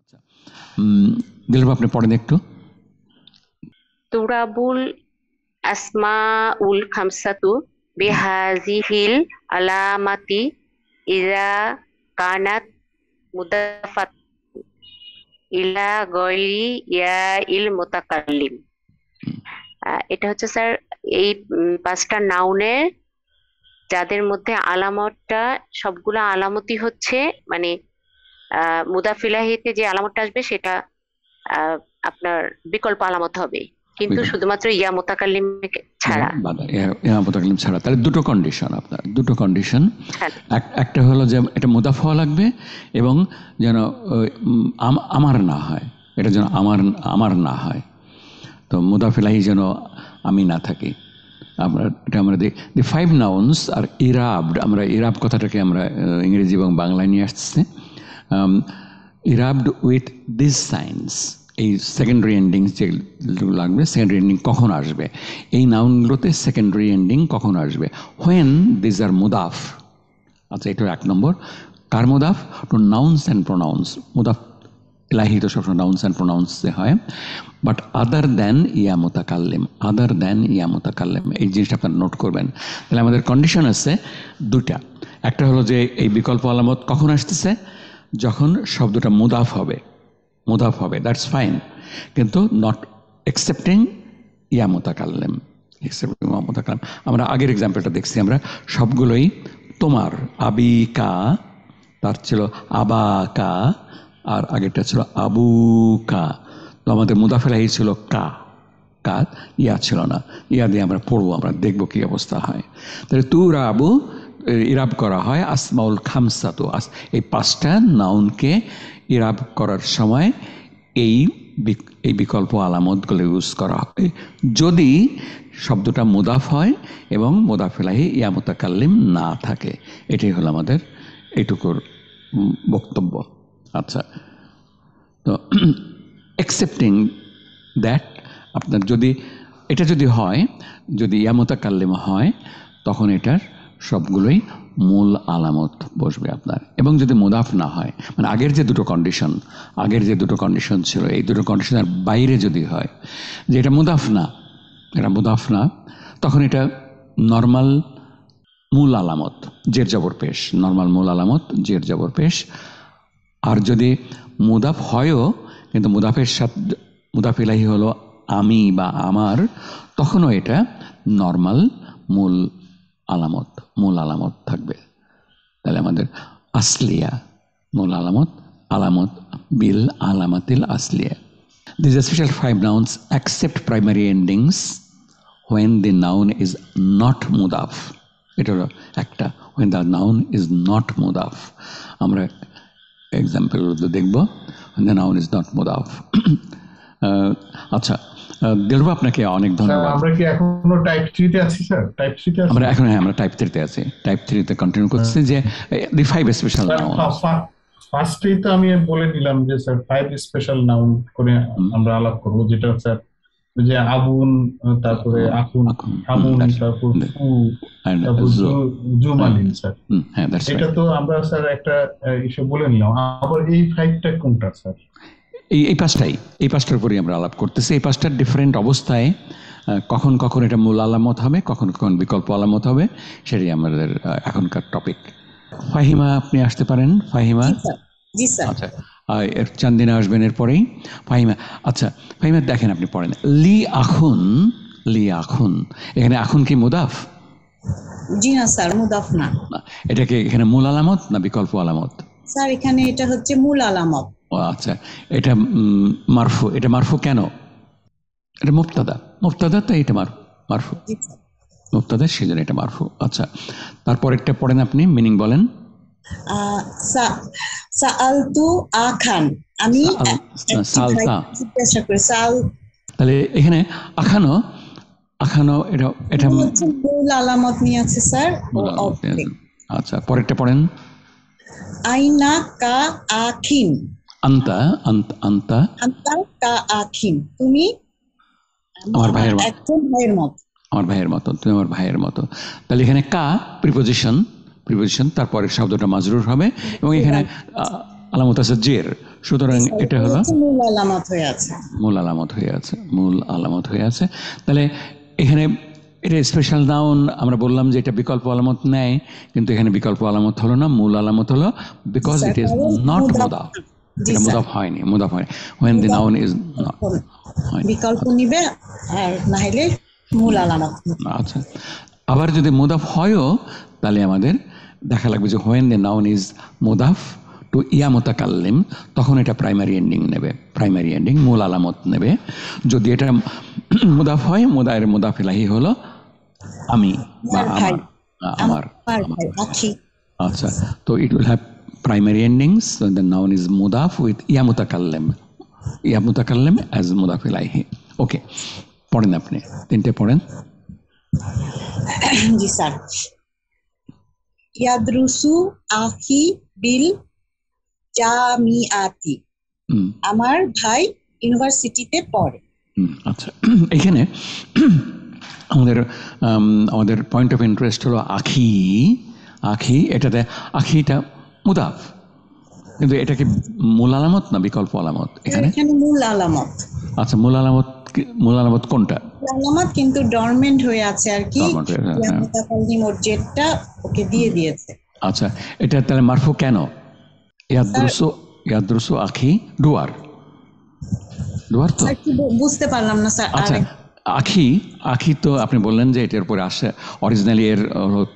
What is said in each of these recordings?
আচ্ছা, দিলরুবা আপনি পড়েন একটু। তুরাবুল আসমাউল খামসাতু বিহাযিহিল আলামাতি ইযা কানাত মুদাফাত ইলা গয়রি ইয়াইল মুতাকাল্লিম। এটা হচ্ছে স্যার এই পাঁচটা নাউনের যাদের মধ্যে আলামতটা সবগুলা আলামতই হচ্ছে মানে মুদাফ ইলাহিতে যে আলামতটা আসবে সেটা আপনার বিকল্প আলামত হবে, কিন্তু শুধুমাত্র ইয়া মুতাকাল্লিম ছাড়া। ইয়া মুতাকাল্লিম ছাড়া। তাহলে দুটো কন্ডিশন, আপনার দুটো কন্ডিশন। একটা হলো যে এটা মুদাফ হওয়া লাগবে এবং যেন আমার না হয়, এটা যেন আমার না হয়। তো মুদাফ ইলাহি যেন আমি না থাকি। এটা আমরা দি ফাইভ নাউন্স আর ইরাবড, আমরা ইরাব কথাটাকে আমরা ইংরেজি এবং বাংলায় নিয়ে আসছে। ইরাবড উইথ দিস সাইন্স, এই সেকেন্ডারি এন্ডিংস যেগুলো লাগবে, সেকেন্ডারি এন্ডিং কখন আসবে, এই নাউনগুলোতে সেকেন্ডারি এন্ডিং কখন আসবে, হোয়েন দিস আর মুদাফ। আচ্ছা, এটা এক নম্বর। কার মুদাফ? To nouns and pronouns. মুদাফ ইলাহি তো সবসময় নাউন্স অ্যান্ড প্রোনাউন্সে হয়, বাট আদার দ্যান ইয়া মুতাকাল্লিম, আদার দ্যান ইয়া মুতাকাল্লিম, এই জিনিসটা আপনারা নোট করবেন। তাহলে আমাদের কন্ডিশন আছে দুটা। একটা হলো যে এই বিকল্প আলামত কখন আসতেছে, যখন শব্দটা মুদাফ হবে, মুদাফ হবে, দ্যাটস ফাইন, কিন্তু নট এক্সেপ্টিং ইয়া মুতাকাল্লিম, এক্সেপ্টিং ইয়া মুতাকাল্লিম। আমরা আগের এক্সাম্পলটা দেখছি, আমরা সবগুলোই তোমার, আবিকা, তার ছিল আবাকা, আর আগেরটা ছিল আবুকা। তো আমাদের মুদাফ ইলাহি ছিল কা, কা, ইয়া ছিল না। ইয়া দিয়ে আমরা পড়বো, আমরা দেখবো কি অবস্থা হয়। তাহলে তুরাবু ইরাব করা হয় আসমাউল খামসাতু, এই পাঁচটা নাউনকে ইরাব করার সময় এই বিকল্প আলামতগুলো ইউজ করা হয় যদি শব্দটা মুদাফ হয় এবং মুদাফ ইলাহি ইয়া মুতাকাল্লিম না থাকে। এটাই হলো আমাদের এইটুকুর বক্তব্য। আচ্ছা, তো অ্যাকসেপ্টিং দ্যাট, আপনার যদি এটা যদি হয়, যদি ইয়া মুতাকাল্লিম হয়, তখন এটার সবগুলোই মূল আলামত বসবে আপনার। এবং যদি মুদাফ না হয়, মানে আগের যে দুটো কন্ডিশন ছিল, এই দুটো কন্ডিশনের বাইরে যদি হয় যে এটা মুদাফ না, তখন এটা নর্মাল মূল আলামত, জের জবর পেশ, নর্মাল মূল আলামত, জের জবর পেশ। আর যদি মুদাফ হয়ও, কিন্তু মুদাফের সাথে মুদাফ ইলাহি হলো আমি বা আমার, তখনও এটা নর্মাল মূল আলামত থাকবে। তাহলে আমাদের আসলিয়া, মূল আলামত বিল আলামাতিল Asalia. These are special five nouns accept primary endings when the noun is not mudaf. এটা হলো একটা, when the noun is not mudaf. আমরা এক্সাম্পল দেখব, when the noun is not mudaf. আচ্ছা, দিলরুবা আপনাকে অনেক ধন্যবাদ। আমরা কি এখনো টাইপ 3 তে আছি স্যার? টাইপ 3 তে আছি আমরা এখন, হ্যাঁ, আমরা টাইপ 3 তে আছি। টাইপ 3 তে কন্টিনিউ করছি যে দি ফাইভ স্পেশাল নাউন। ফার্স্টেই তো আমি বলে দিলাম যে স্যার ফাইভ স্পেশাল নাউন করে আমরা আলাপ করব, যেটা স্যার যে আবুন, তারপরে আকুন, হামুন, তারপর ফু, তারপর জুমালিন স্যার। হ্যাঁ, এটা তো আমরা স্যার একটা ইস্যু বলে নিলাম। আবার এই ফাইভটা কোনটা স্যার? এই পাঁচটার উপরেই আমরা আলাপ করতেছি। এই পাঁচটার ডিফারেন্ট অবস্থায় কখন কখন এটা মূল আলামত হবে, কখন কখন বিকল্প আলামত হবে, সেটাই আমাদের এখনকার টপিক। ফাহিমা, আপনি আসতে পারেন। ফাহিমা। জি স্যার। আচ্ছা, চান্দিনা আসবেন এরপরেই। ফাহিমা, আচ্ছা ফাহিমা দেখেন, আপনি পড়েন লি আখুন। এখানে আখুন কি মুদাফ? জি না স্যার, মুদাফ না। এটা কি এখানে মূল আলামত না বিকল্প আলামত? স্যার এখানে এটা হচ্ছে মূল আলামত। ও আচ্ছা, এটা মারফু। এটা মারফু কেন? এটা মুবতাদা, তাই এটা মারফু। মুবতাদা, সেজন্য এটা মারফু। আচ্ছা, তারপর একটা পড়েন আপনি, মিনিং বলেন। সাআলতু আখান, আমি জিজ্ঞাসা করি। তাহলে এখানে আখানো এটা মূল আলামত নিয়ে আছে স্যার। আচ্ছা, পরেরটা পড়েন। আইনা কা আখিন, আন্তা কা আখিন, তুমি আমার ভাইয়ের মতো, তুমি আমার ভাইয়ের মতো। তাহলে এখানে কা প্রিপোজিশন, তারপরে শব্দটা মাজরুর হবে এবং এখানে আলামত আছে জের, সুতরাং এটা হলো মূল আলামত হয়ে আছে, মূল আলামত হয়ে আছে, মূল আলামত হয়ে আছে। তাহলে এখানে এটা স্পেশাল নাউন, আমরা বললাম যে এটা বিকল্প আলামত নেয়, কিন্তু এখানে বিকল্প আলামত হলো না, মূল আলামত হলো, বিকজ ইট ইজ নট মুদাফ। এটা মুদাফ হয়নি, মুদাফ হয়নি। when the noun is not, বিকল্প নিবে আর না হলে মূল আলামত। আচ্ছা, আবার যদি মুদাফ হয়ও তাহলে আমাদের দেখা লাগবে যে when the noun is মুদাফ টু ইয়া মুতাকাল্লিম, তখন এটা প্রাইমারি এন্ডিং নেবে, প্রাইমারি এন্ডিং মূল আলামত নেবে। যদি এটা মুদাফ হয়, মুদাফ ইলাহি হলো আমি বা আমার। আচ্ছা, তো it will have primary endings. So the noun is mudaf with ya mutakallim as mudaf ilayhi. Okay, পড়েন আপনি, তিনটে পড়েন। জি স্যার। ইয়াদরুসু আখি বিল জামিআতি, আমার ভাই ইউনিভার্সিটিতে পড়ে। আচ্ছা, এখানে আমাদের পয়েন্ট অফ ইন্টারেস্ট হলো আখি। আখি, এটাতে আখিটা মুদাফ, কিন্তু এটা কি মূল আলামত না বিকল্প আলামত? এখানে মূল আলামত। আচ্ছা, মূল আলামত কোনটা? আলামত, কিন্তু ডরমেন্ট হয়ে আছে আর কি, মুতাকাল্লিম ওর জেডটা ওকে দিয়ে দিয়েছে। আচ্ছা, এটা তাহলে মারফু কেন? ইয়াদরুসু আখি ডুয়ার তো বুঝতে পারলাম না স্যার। আচ্ছা, আখি তো আপনি বললেন যে এটার উপরে আসে, অরিজিনালি এর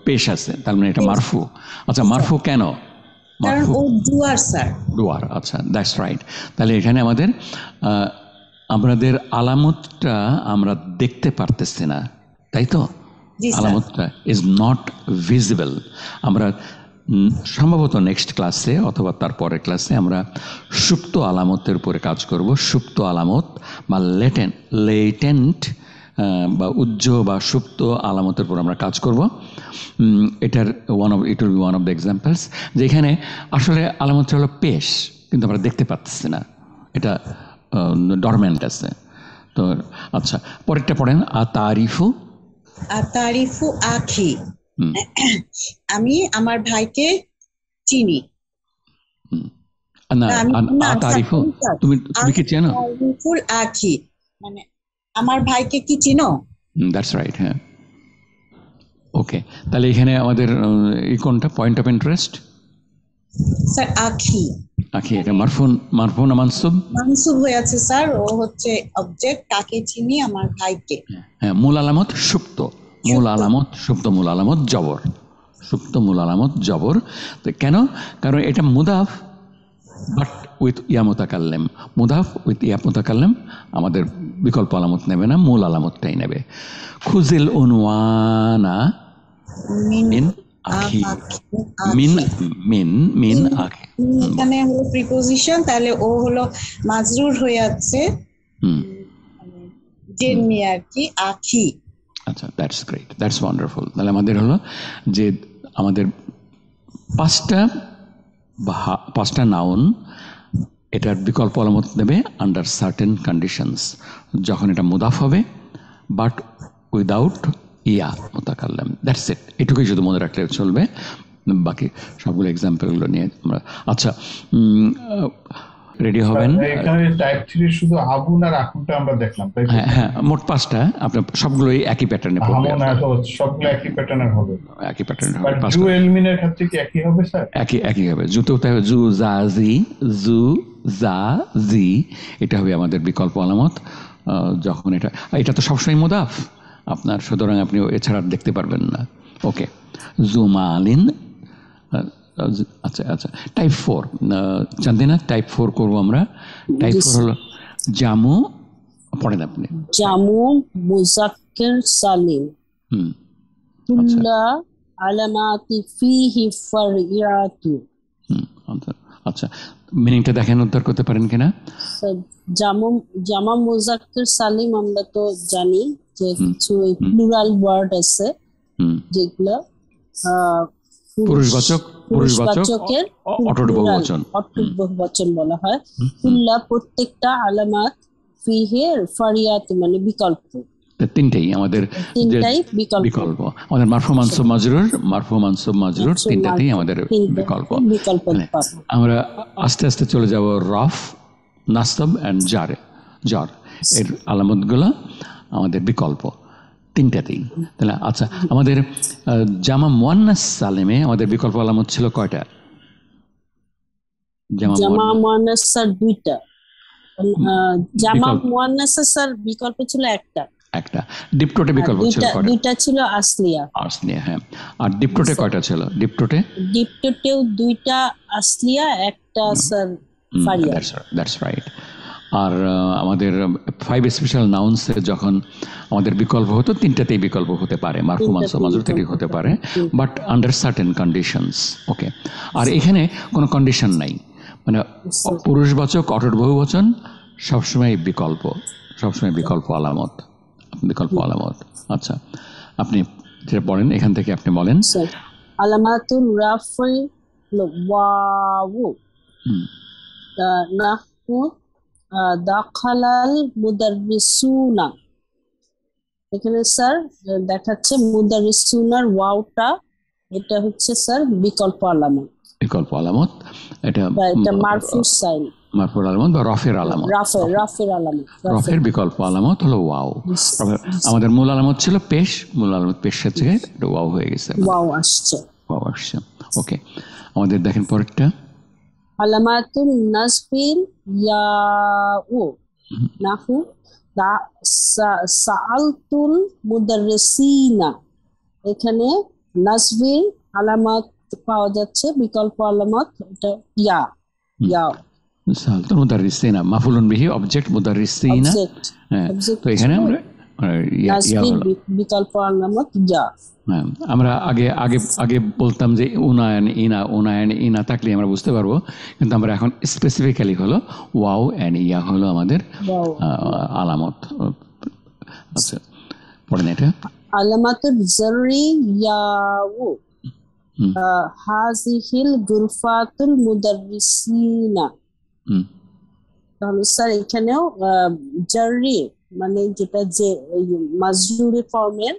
পেশ আছে, তার মানে এটা মারফু। আচ্ছা, মারফু কেন? ডুয়ার। আচ্ছা, দ্যাটস রাইট। তাহলে এখানে আমাদের আলামতটা আমরা দেখতে পারতেছি না, তাই তো? আলামতটা ইজ নট ভিজিবল। আমরা সম্ভবত নেক্সট ক্লাসে অথবা তার পরের ক্লাসে আমরা সুপ্ত আলামতের উপরে কাজ করব। সুপ্ত আলামত বা লেটেন্ট বা উজ্জ্ব বা সুপ্ত আলামতের উপর আমরা কাজ করব। এটার it will be one of the examples, যেখানে আসলে আলামতটা হলো পেশ, কিন্তু আমরা দেখতে পাচ্ছি না, এটা ডরমেন্ট আছে। তো আচ্ছা, পরেরটা পড়েন। আতারিফু আখি, আমি আমার ভাইকে চিনি। আতারিফু, তুমি কি চেনো? আখি মানে আমার ভাইকে কি চিনো? দ্যাটস রাইট, হ্যাঁ। ওকে, তাহলে এখানে আমাদের কোনটা পয়েন্ট অফ ইন্টারেস্ট? স্যার আখি, এটা মারফু না মানসুব? মানসুব হয়ে আছে স্যার, ও হচ্ছে অবজেক্ট, কাকে চিনি? আমার ভাইকে। হ্যাঁ, মূল আলামত সুপ্ত, মূল আলামত সুপ্ত, মূল আলামত জবর, সুপ্ত মূল আলামত জবর। তো কেন? কারণ এটা মুদাফ বাট উইথ ইয়া মুতাকাল্লিম। মুদাফ উইথ ইয়া মুতাকাল্লিম আমাদের বিকল্প আলামত নেবে না, মূল আলামতটাই নেবে। খুজিল উনওয়ানা মিন আখি, মিন আখি, এখানে হলো প্রিপোজিশন, তাহলে ও হলো মাজরুর হয়ে আছে জেন নিয়ে আর কি, আখি। আচ্ছা, দ্যাটস গ্রেট, দ্যাটস ওয়ান্ডারফুল। তাহলে আমাদের হলো যে আমাদের পাঁচটা নাউন এটার বিকল্প আলামত নেবে আন্ডার সার্টেন কন্ডিশনস, যখন এটা মুদাফ হবে বাট উইদাউট ইয়া মুতাকাল্লিম। দ্যাটস ইট, এটুকুই শুধু মনে রাখলে চলবে, বাকি সবগুলো এক্সাম্পলগুলো নিয়ে আমরা। আচ্ছা, রেডি হবেন? এখানে টাইপ 3 শুধু আবুন আর আকুনটা আমরা দেখলাম, তাই? হ্যাঁ, মোট 5টা, আপনার সবগুলোই একই প্যাটার্নে পড়বে। সবগুলো একই প্যাটার্নের হবে, একই প্যাটার্নে হবে। জু এলমিনের ক্ষেত্রে কি একই হবে স্যার? একই হবে। জুতো জু জা জি, এটা হবে আমাদের বিকল্প আলামত। যখন এটা তো সবসময় মুদাফ আপনার, সুতরাং আপনি এছাড়া দেখতে পারবেন না। ওকে, জুমালিন। আচ্ছা, টাইপ 4 জানতে না? টাইপ 4 করবো আমরা। টাইপ 4 হলো জামু। পড়েন আপনি। জামু মুজাক্কির সালিম, কুল্লা আলামাতি ফিহি ফারিয়াতু। আচ্ছা, মিনিংটা দেখেন, উদ্ধার করতে পারেন কিনা? জামা মুজাক্কির সালিম আমরা তো জানি যে কিছু প্লুরাল ওয়ার্ড আছে যেগুলো পুরুষবাচকের অট্ট বহুবচন বলা হয়। কুল্লা প্রত্যেকটা, আলামাত ফিহি ফারিয়াত মানে বিকল্প। তিনটেই আমাদের বিকল্প। আমাদের মারফু মানসুব মাজরুর তিনটাতেই আমাদের বিকল্প। আমরা আস্তে আস্তে চলে যাব রফ, নাসব এন্ড jar এর আলামতগুলো আমাদের বিকল্প তিনটাতেই। তাহলে আচ্ছা, আমাদের জামা মুয়ান্নাস সালিমে আমাদের বিকল্প আলামত ছিল কয়টা? জামা মুয়ান্নাস স্যার দুইটা, জামা মুয়ান্নাস স্যার বিকল্প ছিল একটা। ডিপটোটে বিকল্প ছিল কয়টা? দুইটা ছিল আসলিয়া। হ্যাঁ। আর ডিপটোটে কয়টা ছিল? ডিপটোটেও দুইটা আসলিয়া, একটা স্যার ফারিয়া। That's right. আর আমাদের 5 স্পেশাল নাউন্স যখন আমাদের বিকল্প হতো, তিনটাতেই বিকল্প হতে পারে, মারফু মানসুব মাজরুর থেকে হতে পারে, বাট আন্ডার সার্টেন কন্ডিশনস। ওকে। আর এখানে কোনো কন্ডিশন নাই, মানে পুরুষবাচক অটট বহুবচন সবসময় বিকল্প আলামত। আচ্ছা, আপনি যেটা পড়েন এখান থেকে আপনি বলেন। আলামাতুর রাফি ওয়াউ নাহু দাখালাল মুদাররিসুনা। এখানে স্যার দেখাচ্ছে মুদাররিসুনার ওয়াওটা, এটা হচ্ছে স্যার বিকল্প আলামত। এটা মারফু সাইন, মারফুর আলামত বা রফের আলামত। রফের বিকল্প আলামত হলো ওয়াও। আমাদের মূল আলামত ছিল পেশ, পেশের থেকে ওয়াও হয়ে গেছে, ওয়াও আসছে। ওকে, আমাদের দেখেন পরেরটা আলামাতুন নাসবিল ইয়াউ নাহু সাআলতুল মুদাররিসিনা। এখানে নাসবির আলামত পাওয়া যাচ্ছে, বিকল্প আলামত এটা ইয়া। সাআলতুল মুদাররিসিনা মাফউলুন বিহি, অবজেক্ট মুদাররিসিনা। তো এখানে আমরা বিকল্প আলামত ইয়া। আমরা আগে বলতাম যে উনায়ন ইনা থাকলে আমরা বুঝতে পারবো, কিন্তু আমরা এখন স্পেসিফিক্যালি হলো ওয়াও এন্ড ইয়া হলো আমাদের আলামত। আচ্ছা, পড়েন এটা। আলামাতুল জাররি ইয়াউ হাযিহিল গুরফাতুল মুদাররিসিনা। তাহলে স্যার এখানেও জাররি মানে যেটা যে মাজরুরের ফর্মের,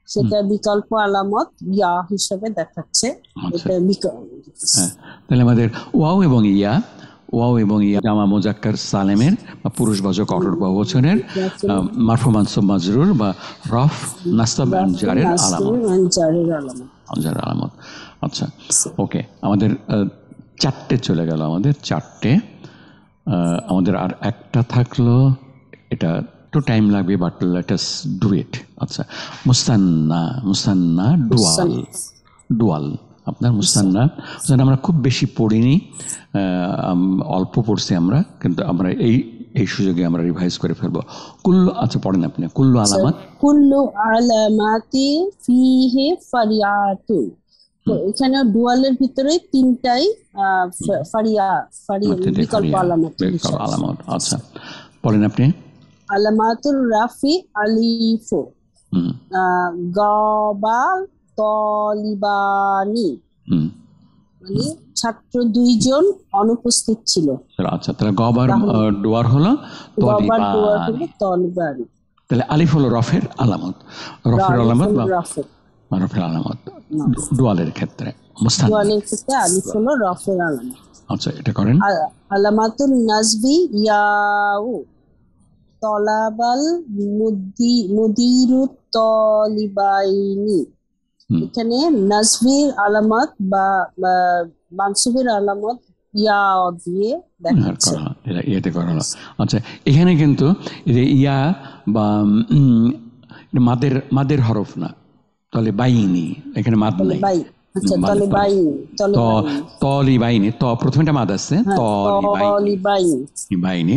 সেটা বিকল্প আলামত ইয়া হিসেবে দেখাচ্ছে। তাহলে আমাদের ওয়াও এবং ইয়া জামা মুজাক্কার সালেমের বা পুরুষবাচক অটট বহুবচনের মারফু মানসুব মাজরুর বা রফ, নাসব এন্ড জারের আলামত। আচ্ছা, ওকে, আমাদের 4টে চলে গেল। আমাদের আর একটা থাকলো, এটা একটু টাইম লাগবে, but let us do it. আচ্ছা, মুসান্না ডুয়াল। আপনার মুসান্না আমরা খুব বেশি পড়িনি, অল্প পড়ছি আমরা, কিন্তু আমরা এই সুযোগে আমরা রিভাইজ করে ফেলবো। কুল্লু, আচ্ছা পড়েন আপনি। কুল্লু আলামাতি ফিহি ফারিয়াতুন। তো এখানে ডুয়ালের ভিতরে তিনটাই বিকল্প আলামত। আচ্ছা, পড়েন আপনি। আলামাতুর রাফি আলিফু গাবা তলিবানি, মানে ছাত্র 2 জন অনুপস্থিত ছিল। আচ্ছা, তাহলে গবার ডুয়ার হলো তলিবানি। তাহলে আলিফ হলো রফের আলামত, ডুয়ালের ক্ষেত্রে আলিফ হলো রফের আলামত। আচ্ছা, এটা করেন। আলামাতুন নাসবি ইয়াউ তলাবাল মুদিরুত তলিবাইনি। এখানে নাসবির আলামত বা মানসুবের আলামত ইয়া দিয়ে দেখাচ্ছে। আচ্ছা, এখানে কিন্তু ইয়া বা মাদের হরফ না, তলে বাইনি, এখানে মাদ নাই। তলিবাইনি, প্রথমটা মাদ আছে, তলিবাইনি।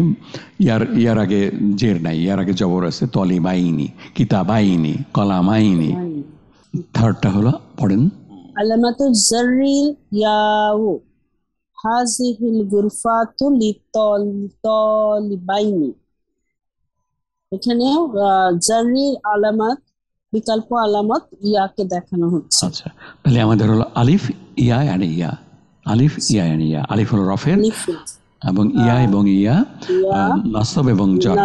ইয়ার আগে জের নাই, ইয়ার আগে জবর আছে, তলিবাইনি, কিতাবাইনি, কলামাইনি। থার্ডটা হলো, পড়েন। আলামাতুল জাররিল ইয়াউ হাযিহিল গুরফাতু লিতলিবাইনি। এখানে জাররির আলামত বিকল্প আলামত ইয়াকে দেখানো হচ্ছে। আচ্ছা, তাহলে আমাদের হলো আলিফ ইয়া এন্ড ইয়া। আলিফ হলো রফের, এবং ইয়া নাসব এবং জার।